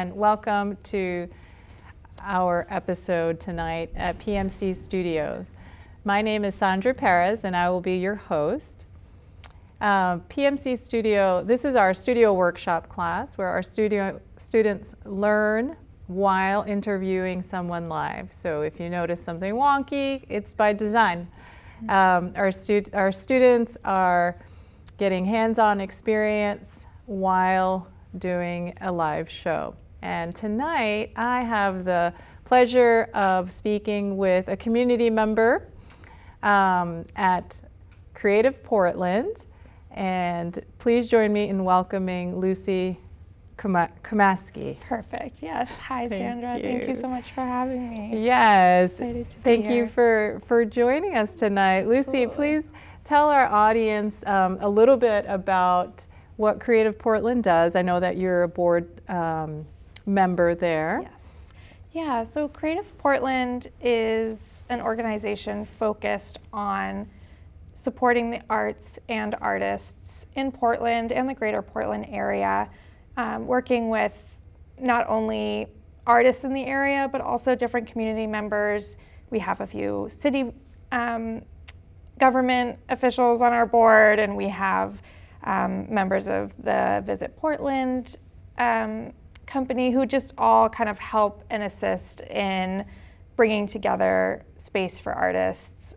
and welcome to our episode tonight at PMC Studio. My name is Sandra Perez, and I will be your host. PMC Studio, this is our studio workshop class where our students learn while interviewing someone live. So if you notice something wonky, it's by design. Our students are getting hands-on experience while doing a live show. And tonight I have the pleasure of speaking with a community member at Creative Portland. And please join me in welcoming Lucy Comaskey. Perfect. Yes. Hi, Sandra. Thank you so much for having me. Yes. Excited to Thank be here. you for joining us tonight. Lucy, please tell our audience a little bit about what Creative Portland does. I know that you're a board member there. Yes. Yeah, so Creative Portland is an organization focused on supporting the arts and artists in Portland and the greater Portland area, working with not only artists in the area, but also different community members. We have a few city government officials on our board, and we have members of the Visit Portland company who just all kind of help and assist in bringing together space for artists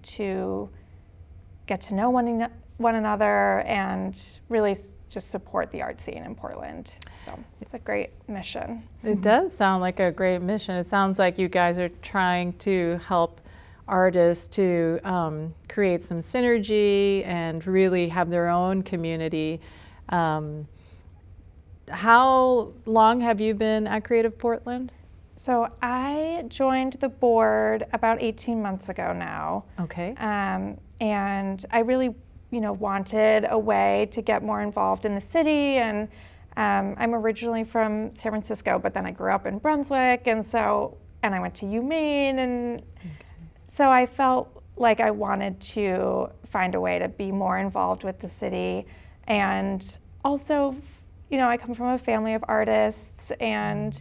to get to know one another and really just support the art scene in Portland. So it's a great mission. It does sound like a great mission. It sounds like you guys are trying to help artists to create some synergy and really have their own community. How long have you been at Creative Portland? So I joined the board about 18 months ago now. Okay. And I really, wanted a way to get more involved in the city. And I'm originally from San Francisco, but then I grew up in Brunswick, and I went to Maine, and so I felt like I wanted to find a way to be more involved with the city. And also, I come from a family of artists, and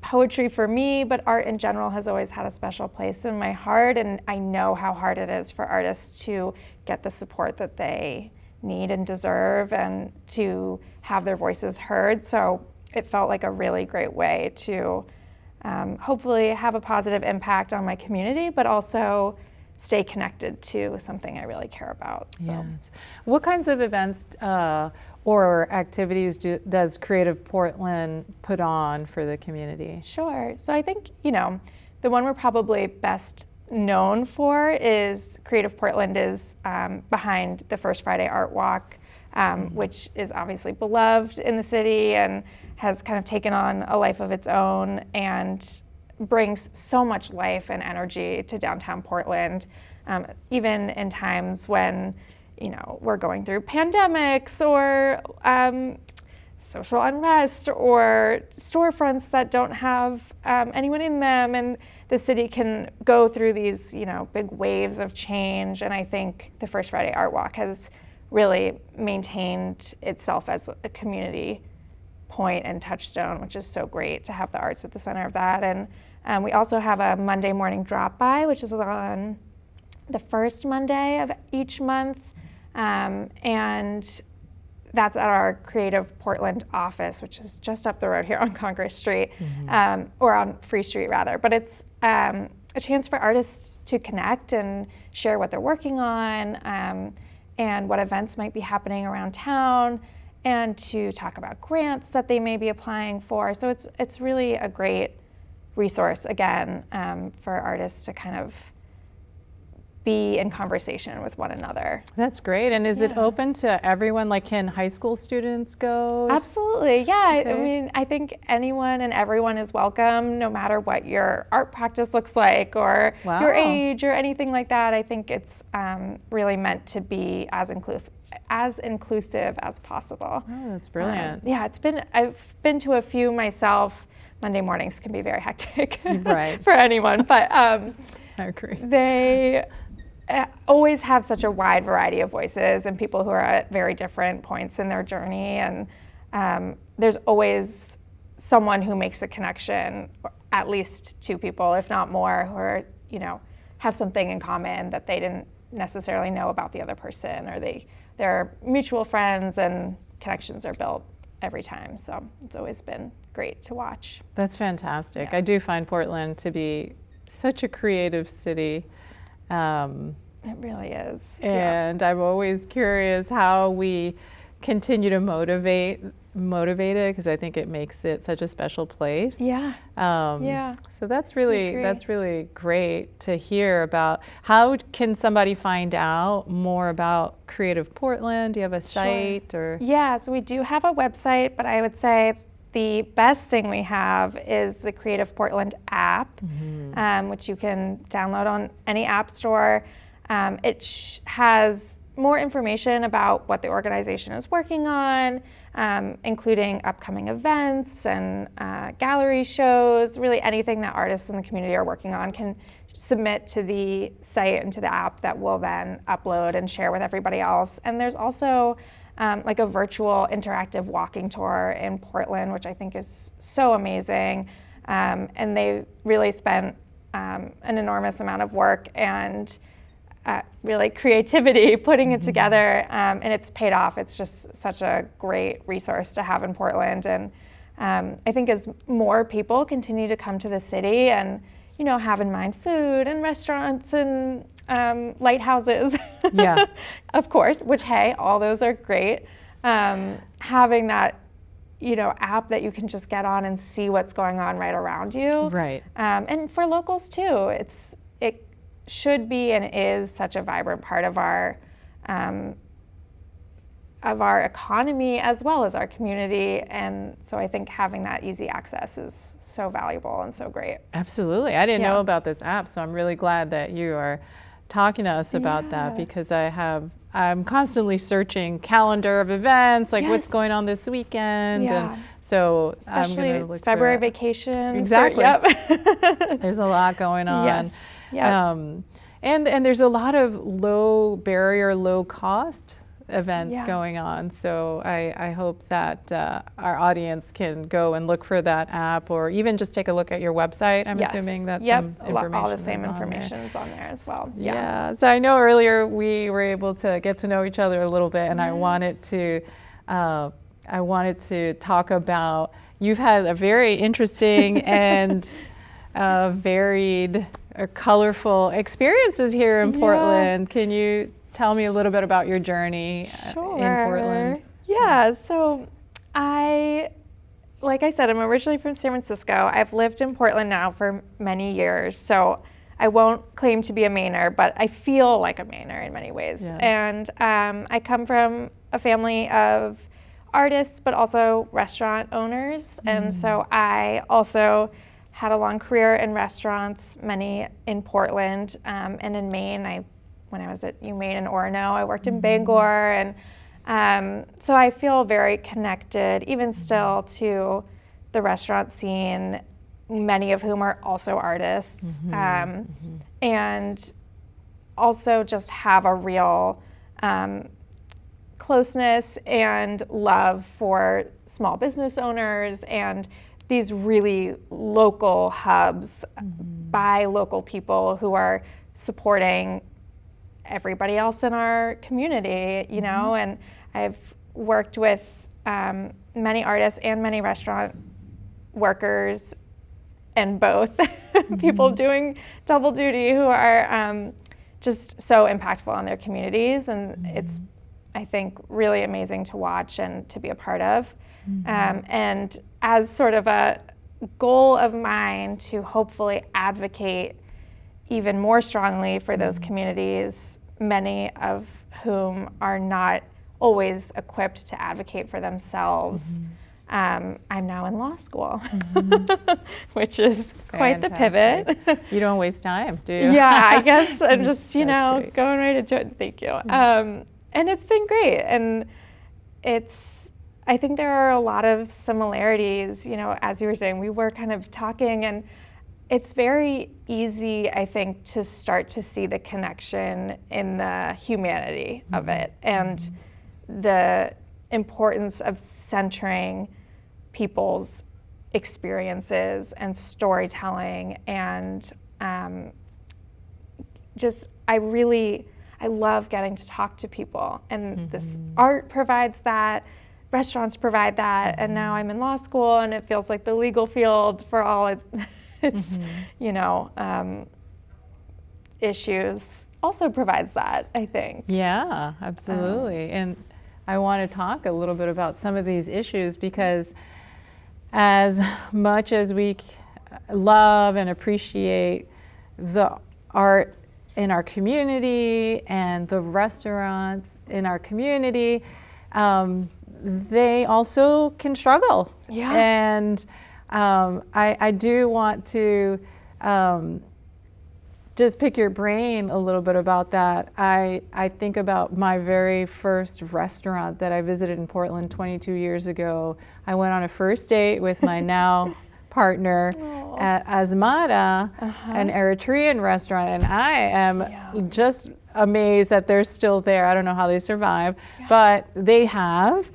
poetry for me, but art in general has always had a special place in my heart, and I know how hard it is for artists to get the support that they need and deserve and to have their voices heard. So it felt like a really great way to hopefully have a positive impact on my community, but also stay connected to something I really care about. So. Yes. What kinds of events or activities does Creative Portland put on for the community? Sure. So I think, the one we're probably best known for is Creative Portland is behind the First Friday Art Walk, which is obviously beloved in the city and has kind of taken on a life of its own and brings so much life and energy to downtown Portland, even in times when we're going through pandemics or social unrest or storefronts that don't have anyone in them, and the city can go through these big waves of change. And I think the First Friday Art Walk has really maintained itself as a community point and touchstone, which is so great to have the arts at the center of that. And we also have a Monday morning drop-by, which is on the first Monday of each month. And that's at our Creative Portland office, which is just up the road here on Congress Street, or on Free Street rather. But it's a chance for artists to connect and share what they're working on, and what events might be happening around town, and to talk about grants that they may be applying for. So it's really a great resource, again, for artists to kind of be in conversation with one another. That's great. And is it open to everyone? Like, can high school students go? Absolutely, yeah. Okay. I mean, I think anyone and everyone is welcome, no matter what your art practice looks like or your age or anything like that. I think it's really meant to be as inclusive as possible. Oh, that's brilliant. I've been to a few myself. Monday mornings can be very hectic Right. for anyone, but I agree. They always have such a wide variety of voices and people who are at very different points in their journey, and there's always someone who makes a connection, or at least two people, if not more, who are, have something in common that they didn't necessarily know about the other person, or they're mutual friends, and connections are built every time. So it's always been great to watch. That's fantastic. Yeah. I do find Portland to be such a creative city. It really is. And I'm always curious how we continue to motivate it, because I think it makes it such a special place. Yeah. So that's really great to hear about. How can somebody find out more about Creative Portland? Do you have a site or? Yeah, so we do have a website, but I would say the best thing we have is the Creative Portland app, which you can download on any app store. It has more information about what the organization is working on, including upcoming events and gallery shows. Really anything that artists in the community are working on can submit to the site and to the app that we'll then upload and share with everybody else. And there's also like a virtual interactive walking tour in Portland, which I think is so amazing. And they really spent an enormous amount of work and really creativity putting it together, and it's paid off. It's just such a great resource to have in Portland. And I think as more people continue to come to the city and, have in mind food and restaurants and lighthouses, Yeah. of course, which, hey, all those are great. Having that, app that you can just get on and see what's going on right around you. Right. And for locals too, it should be and is such a vibrant part of our economy as well as our community. And so I think having that easy access is so valuable and so great. Absolutely. I didn't know about this app, so I'm really glad that you are talking to us about that, because I'm constantly searching calendar of events, like what's going on this weekend. Yeah. And so especially I'm it's February vacation. Exactly. Yep. There's a lot going on. Yes. Yep. And there's a lot of low barrier, low cost events going on. So I hope that our audience can go and look for that app, or even just take a look at your website. I'm assuming that some information all the same is on information there. is on there as well. Yeah. So I know earlier we were able to get to know each other a little bit, and I wanted to talk about, you've had a very interesting and varied, colorful experises here in Portland. Can you tell me a little bit about your journey in Portland? Yeah, so like I said, I'm originally from San Francisco. I've lived in Portland now for many years, so I won't claim to be a Mainer, but I feel like a Mainer in many ways. Yeah. And I come from a family of artists, but also restaurant owners. And so I also had a long career in restaurants, many in Portland, and in Maine. When I was at Maine and Orono, I worked in Bangor, and so I feel very connected, even still, to the restaurant scene, many of whom are also artists, and also just have a real closeness and love for small business owners and these really local hubs by local people who are supporting everybody else in our community, and I've worked with many artists and many restaurant workers, and both people doing double duty who are just so impactful on their communities, and it's, I think, really amazing to watch and to be a part of. And as sort of a goal of mine to hopefully advocate even more strongly for those communities, many of whom are not always equipped to advocate for themselves. I'm now in law school, which is quite the pivot. You don't waste time, do you? Yeah, I guess I'm just, going great. right into it. Thank you. And it's been great. And I think there are a lot of similarities, as you were saying, we were kind of talking, and it's very easy, I think, to start to see the connection in the humanity of it and the importance of centering people's experiences and storytelling, and I love getting to talk to people, and this art provides that, restaurants provide that, and now I'm in law school, and it feels like the legal field, for all its issues, also provides that, I think. Yeah, absolutely. And I want to talk a little bit about some of these issues, because as much as we love and appreciate the art in our community and the restaurants in our community, they also can struggle. Yeah. And I do want to just pick your brain a little bit about that. I think about my very first restaurant that I visited in Portland 22 years ago. I went on a first date with my now partner at Asmata, an Eritrean restaurant, and I am just amazed that they're still there. I don't know how they survive, but they have.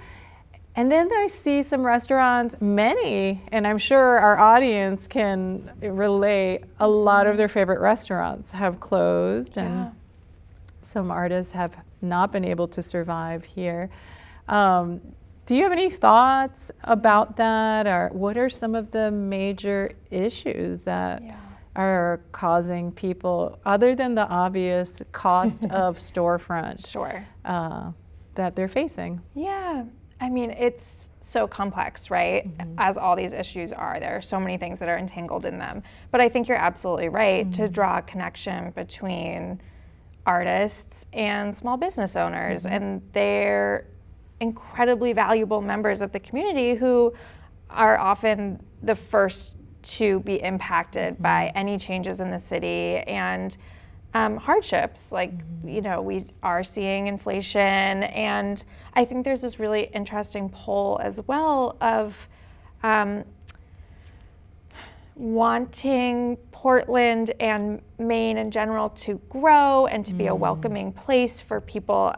And then I see some restaurants, many, and I'm sure our audience can relate, a lot of their favorite restaurants have closed, and some artists have not been able to survive here. Do you have any thoughts about that, or what are some of the major issues that are causing people, other than the obvious cost of storefront, that they're facing? Yeah. I mean, it's so complex, right? As all these issues are. There are so many things that are entangled in them. But I think you're absolutely right to draw a connection between artists and small business owners. And they're incredibly valuable members of the community who are often the first to be impacted by any changes in the city and hardships. Like, we are seeing inflation, and I think there's this really interesting poll as well of wanting Portland and Maine in general to grow and to be a welcoming place for people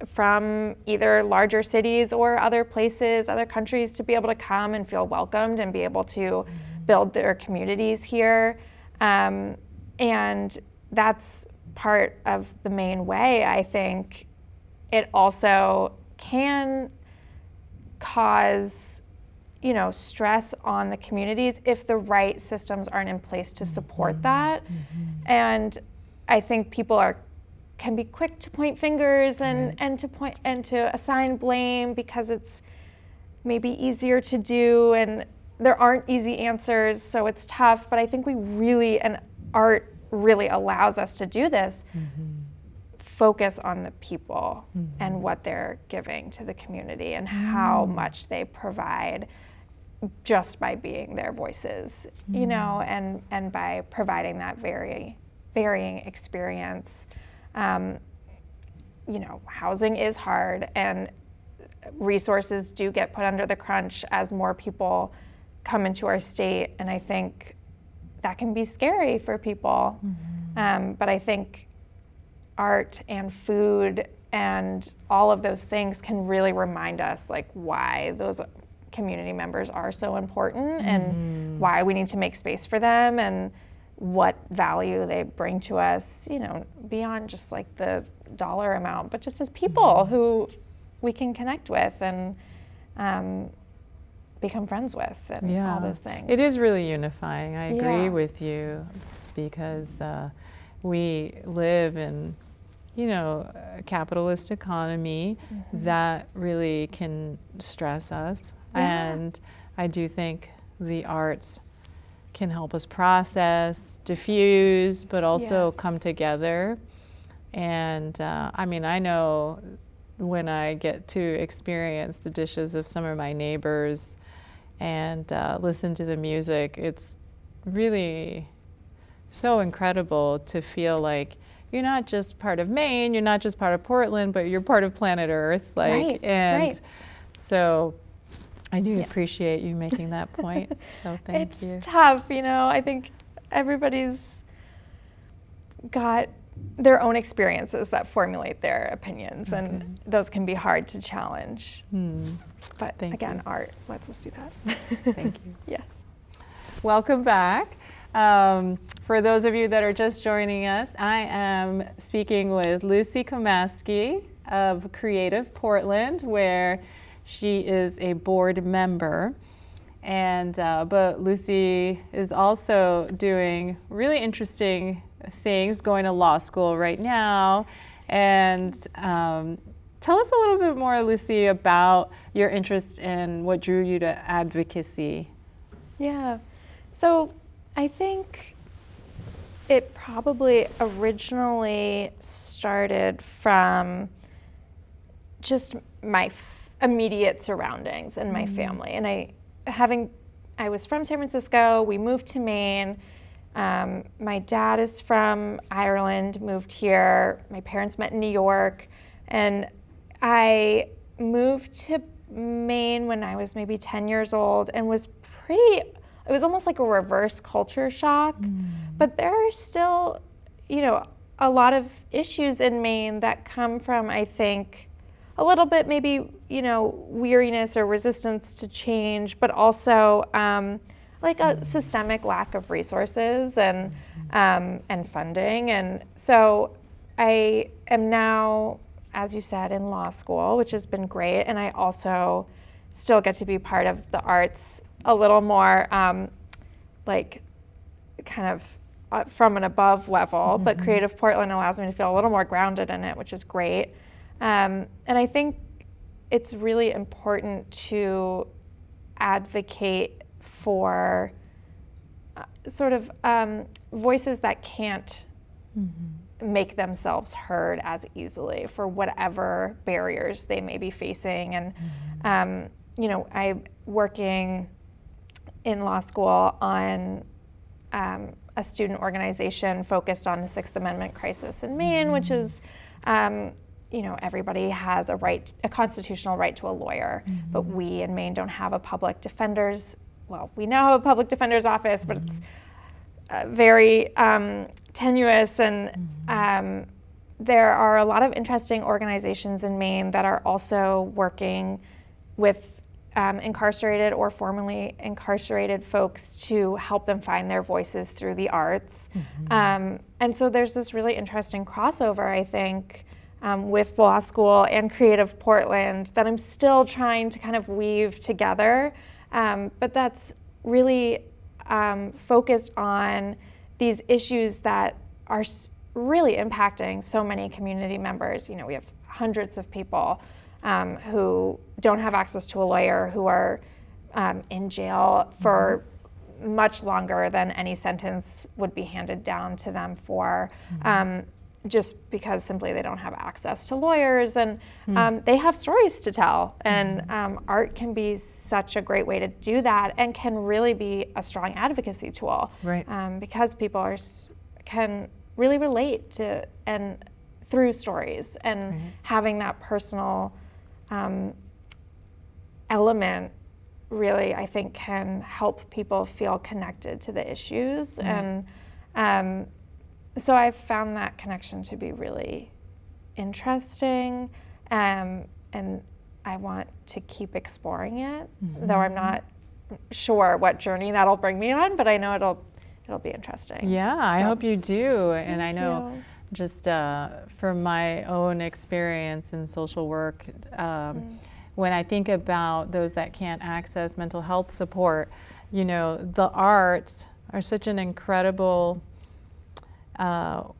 from either larger cities or other places, other countries, to be able to come and feel welcomed and be able to build their communities here. And that's part of the main way. I think it also can cause, stress on the communities if the right systems aren't in place to support that. And I think people can be quick to point fingers and to assign blame because it's maybe easier to do, and there aren't easy answers, so it's tough. But I think art really allows us to do this. Focus on the people and what they're giving to the community and how much they provide just by being their voices, and by providing that very varying experience. Housing is hard, and resources do get put under the crunch as more people come into our state, and I think that can be scary for people. But I think art and food and all of those things can really remind us why those community members are so important and why we need to make space for them and what value they bring to us, beyond just the dollar amount, but just as people who we can connect with and become friends with and all those things. It is really unifying. I agree with you, because we live in, a capitalist economy that really can stress us. And I do think the arts can help us process, diffuse, but also come together. And I know when I get to experience the dishes of some of my neighbors and listen to the music, it's really so incredible to feel like you're not just part of Maine, you're not just part of Portland, but you're part of planet Earth. So I do appreciate you making that point. So thank you. It's tough, I think everybody's got their own experiences that formulate their opinions, and those can be hard to challenge. But again, art lets us do that. Thank you. Yes. Welcome back. For those of you that are just joining us, I am speaking with Lucy Comaskey of Creative Portland, where she is a board member. And but Lucy is also doing really interesting things, going to law school right now. And tell us a little bit more, Lucy, about your interest in what drew you to advocacy. Yeah. So I think it probably originally started from just my immediate surroundings and my family. And I was from San Francisco, we moved to Maine. My dad is from Ireland, moved here. My parents met in New York. And I moved to Maine when I was maybe 10 years old and it was almost like a reverse culture shock. But there are still, a lot of issues in Maine that come from, I think, a little bit maybe, weariness or resistance to change, but also like a systemic lack of resources and funding. And so I am now, as you said, in law school, which has been great. And I also still get to be part of the arts a little more like kind of from an above level, but Creative Portland allows me to feel a little more grounded in it, which is great. And I think it's really important to advocate for sort of voices that can't make themselves heard as easily for whatever barriers they may be facing. And, I'm working in law school on a student organization focused on the Sixth Amendment crisis in Maine, which is, everybody has a constitutional right to a lawyer, but we in Maine don't have a public defender's. Well, we now have a public defender's office, but it's very tenuous, and there are a lot of interesting organizations in Maine that are also working with incarcerated or formerly incarcerated folks to help them find their voices through the arts. And so there's this really interesting crossover, I think, with law school and Creative Portland that I'm still trying to kind of weave together. But that's really focused on these issues that are really impacting so many community members. We have hundreds of people who don't have access to a lawyer, who are in jail for much longer than any sentence would be handed down to them for, just because simply they don't have access to lawyers, and they have stories to tell. And art can be such a great way to do that, and can really be a strong advocacy tool, because people can really relate to and through stories, and having that personal element really, I think, can help people feel connected to the issues. And so I've found that connection to be really interesting, and I want to keep exploring it, though I'm not sure what journey that'll bring me on, but I know it'll be interesting. Yeah, so. I hope you do. And I know you. Just from my own experience in social work, when I think about those that can't access mental health support, the arts are such an incredible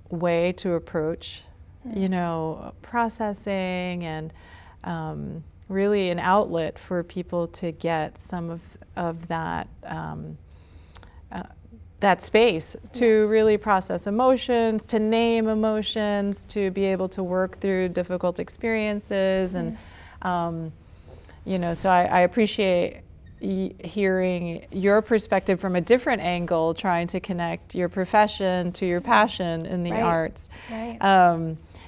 way to approach, processing, and really an outlet for people to get some of that that space to really process emotions, to name emotions, to be able to work through difficult experiences, and so I appreciate hearing your perspective from a different angle, trying to connect your profession to your passion in the arts.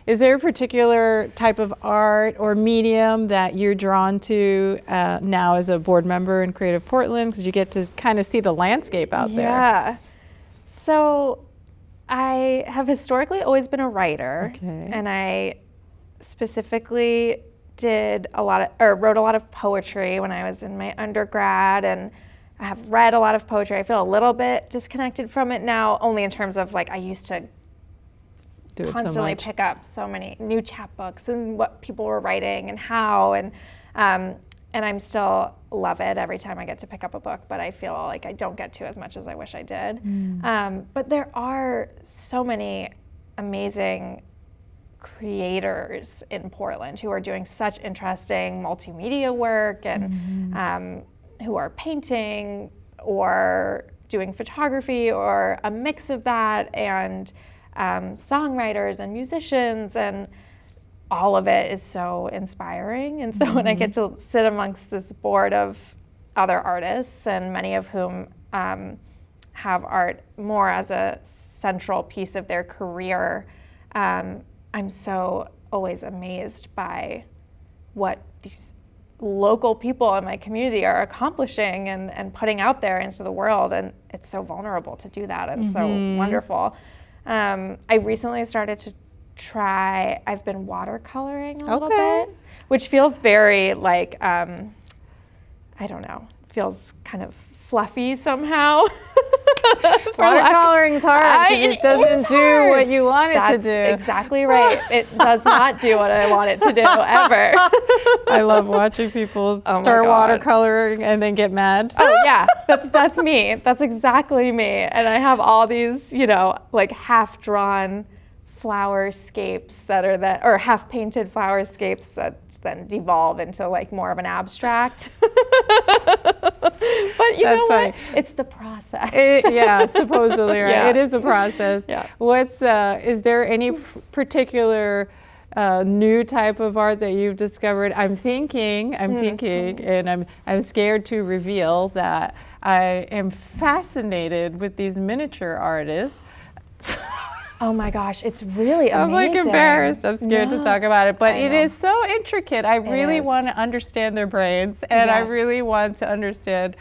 Is there a particular type of art or medium that you're drawn to now as a board member in Creative Portland? Because you get to kind of see the landscape out there. Yeah. So I have historically always been a writer, and I specifically wrote a lot of poetry when I was in my undergrad, and I have read a lot of poetry. I feel a little bit disconnected from it now, only in terms of like I used to constantly pick up so many new chapbooks and what people were writing and how, and I'm still love it every time I get to pick up a book, but I feel like I don't get to as much as I wish I did. But there are so many amazing creators in Portland who are doing such interesting multimedia work and who are painting or doing photography or a mix of that, and songwriters and musicians, and all of it is so inspiring. And so when I get to sit amongst this board of other artists, and many of whom have art more as a central piece of their career, I'm so always amazed by what these local people in my community are accomplishing and putting out there into the world. And it's so vulnerable to do that, and so wonderful. I recently started to I've been watercoloring a little bit, which feels very like, I don't know, feels kind of fluffy somehow. Watercoloring is hard because it doesn't do what you want it to do. That's exactly right. It does not do what I want it to do, ever. I love watching people start watercoloring and then get mad. Oh yeah, that's me. That's exactly me. And I have all these, like half-drawn flowerscapes or half-painted flowerscapes that then devolve into like more of an abstract. But you know what? It's the process. Supposedly, right? Yeah. It is the process. Yeah. Is there any particular new type of art that you've discovered? I'm thinking, and I'm scared to reveal that I am fascinated with these miniature artists. Oh my gosh, it's really amazing. I'm like embarrassed. I'm scared to talk about it, but it is so intricate. I really want to understand their brains, and I really want to understand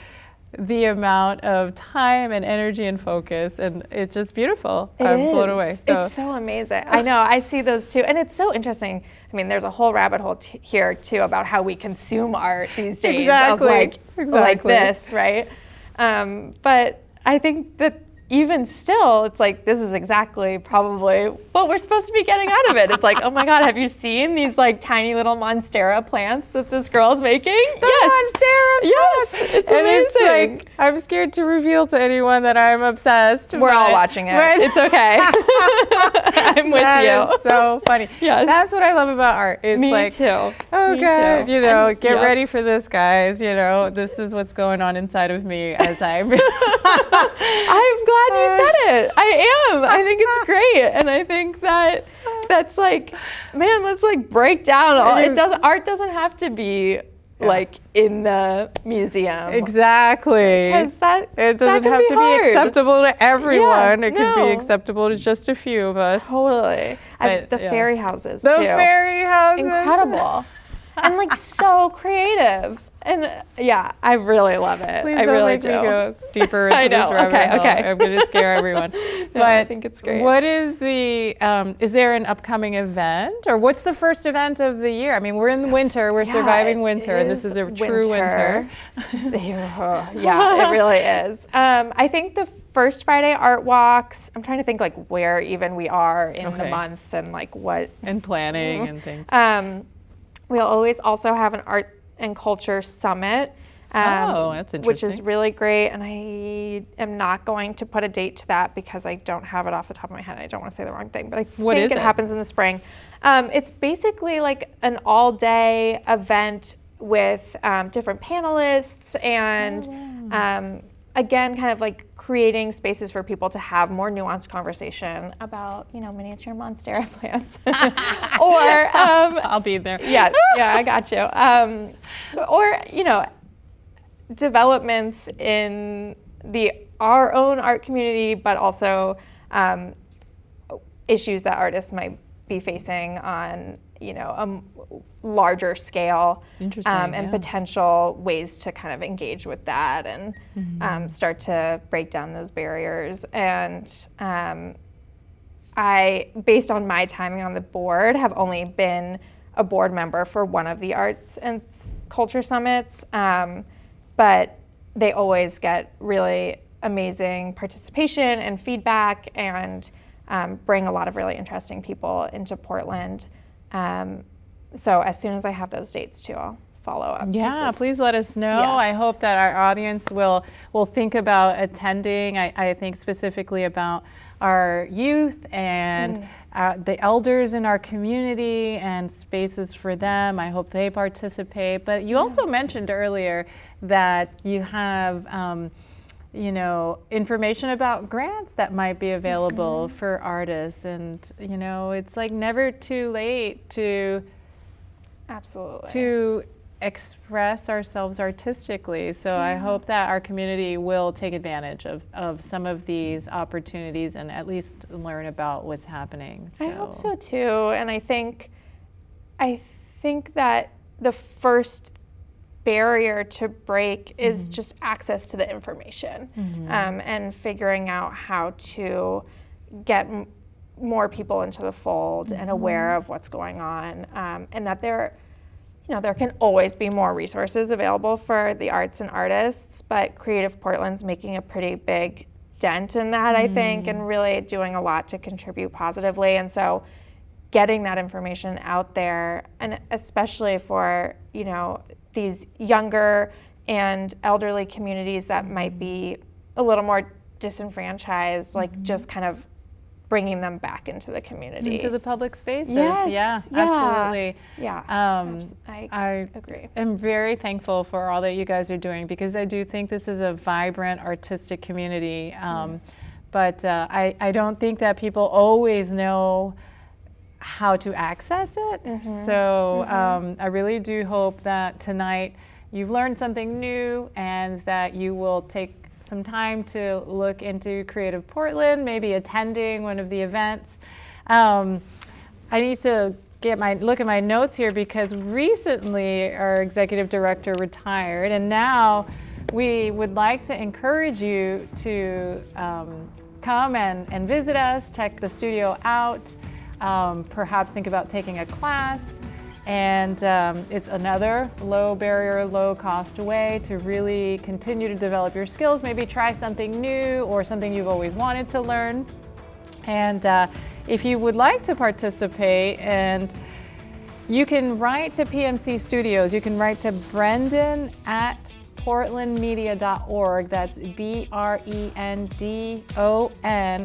the amount of time and energy and focus, and it's just beautiful. I'm blown away. It's so amazing. I know, I see those too, and it's so interesting. I mean, there's a whole rabbit hole here too about how we consume art these days. Exactly. Like this, right? But I think that even still, it's like, this is exactly probably what we're supposed to be getting out of it. It's like, oh my God, have you seen these like tiny little monstera plants that this girl's making? Monstera plants! Yes, it's amazing. It's like, I'm scared to reveal to anyone that I'm obsessed. We're all watching it. It's okay. I'm with you. That is so funny. Yes. That's what I love about art. It's Me like, too. Oh God, get ready for this, guys. This is what's going on inside of me as I'm. I'm glad you said it. I am. I think it's great, and I think that's like, man, let's like break down all. Art doesn't have to be like in the museum. Exactly. Because it doesn't have to be acceptable to everyone. It could be acceptable to just a few of us. Totally. The fairy houses. The fairy houses. Incredible. And like so creative. And I really love it. Please I don't really make do. me go deeper into this rabbit hole. Okay. I'm going to scare everyone. But I think it's great. What is is there an upcoming event, or what's the first event of the year? I mean, we're in the winter. We're surviving winter, and this is a true winter. Yeah, it really is. I think the first Friday art walks, I'm trying to think like where even we are in the month and like what. And planning and things. We'll always also have an art and culture summit, that's interesting. which is really great, and I am not going to put a date to that because I don't have it off the top of my head. I don't want to say the wrong thing, but I think it happens in the spring. It's basically like an all-day event with different panelists and again, kind of like creating spaces for people to have more nuanced conversation about, miniature monstera plants. Or I'll be there. Yeah, I got you. Or, developments in our own art community, but also issues that artists might be facing on, a larger scale, and potential ways to kind of engage with that and start to break down those barriers. And I, based on my timing on the board, have only been a board member for one of the arts and culture summits, but they always get really amazing participation and feedback, and bring a lot of really interesting people into Portland. So as soon as I have those dates too, I'll follow up. Yeah, please let us know. Yes. I hope that our audience will think about attending. I think specifically about our youth and the elders in our community and spaces for them. I hope they participate. But you also mentioned earlier that you have information about grants that might be available for artists. And, it's like never too late to express ourselves artistically. So I hope that our community will take advantage of some of these opportunities and at least learn about what's happening. I hope so too. And I think that the first barrier to break is just access to the information, and figuring out how to get more people into the fold and aware of what's going on, and that there can always be more resources available for the arts and artists, but Creative Portland's making a pretty big dent in that, I think, and really doing a lot to contribute positively. And so getting that information out there, and especially for, these younger and elderly communities that might be a little more disenfranchised, like just kind of bringing them back into the community. Into the public spaces. Yes, Absolutely. Yeah, I agree. am very thankful for all that you guys are doing, because I do think this is a vibrant artistic community. But I don't think that people always know how to access it. So I really do hope that tonight you've learned something new, and that you will take some time to look into Creative Portland, maybe attending one of the events. I need to look at my notes here, because recently our executive director retired, and now we would like to encourage you to come and visit us, check the studio out. Perhaps think about taking a class, and it's another low barrier, low cost way to really continue to develop your skills, maybe try something new or something you've always wanted to learn. And if you would like to participate, and you can write to PMC Studios, you can write to Brendan at portlandmedia.org. That's BRENDON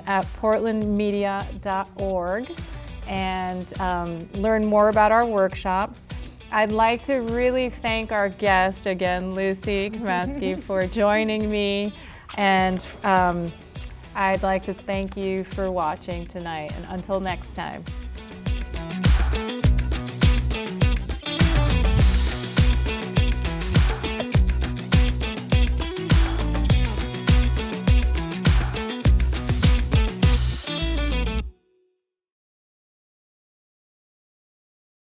at portlandmedia.org. and learn more about our workshops. I'd like to really thank our guest again, Lucy Comaskey, for joining me, and I'd like to thank you for watching tonight, and until next time.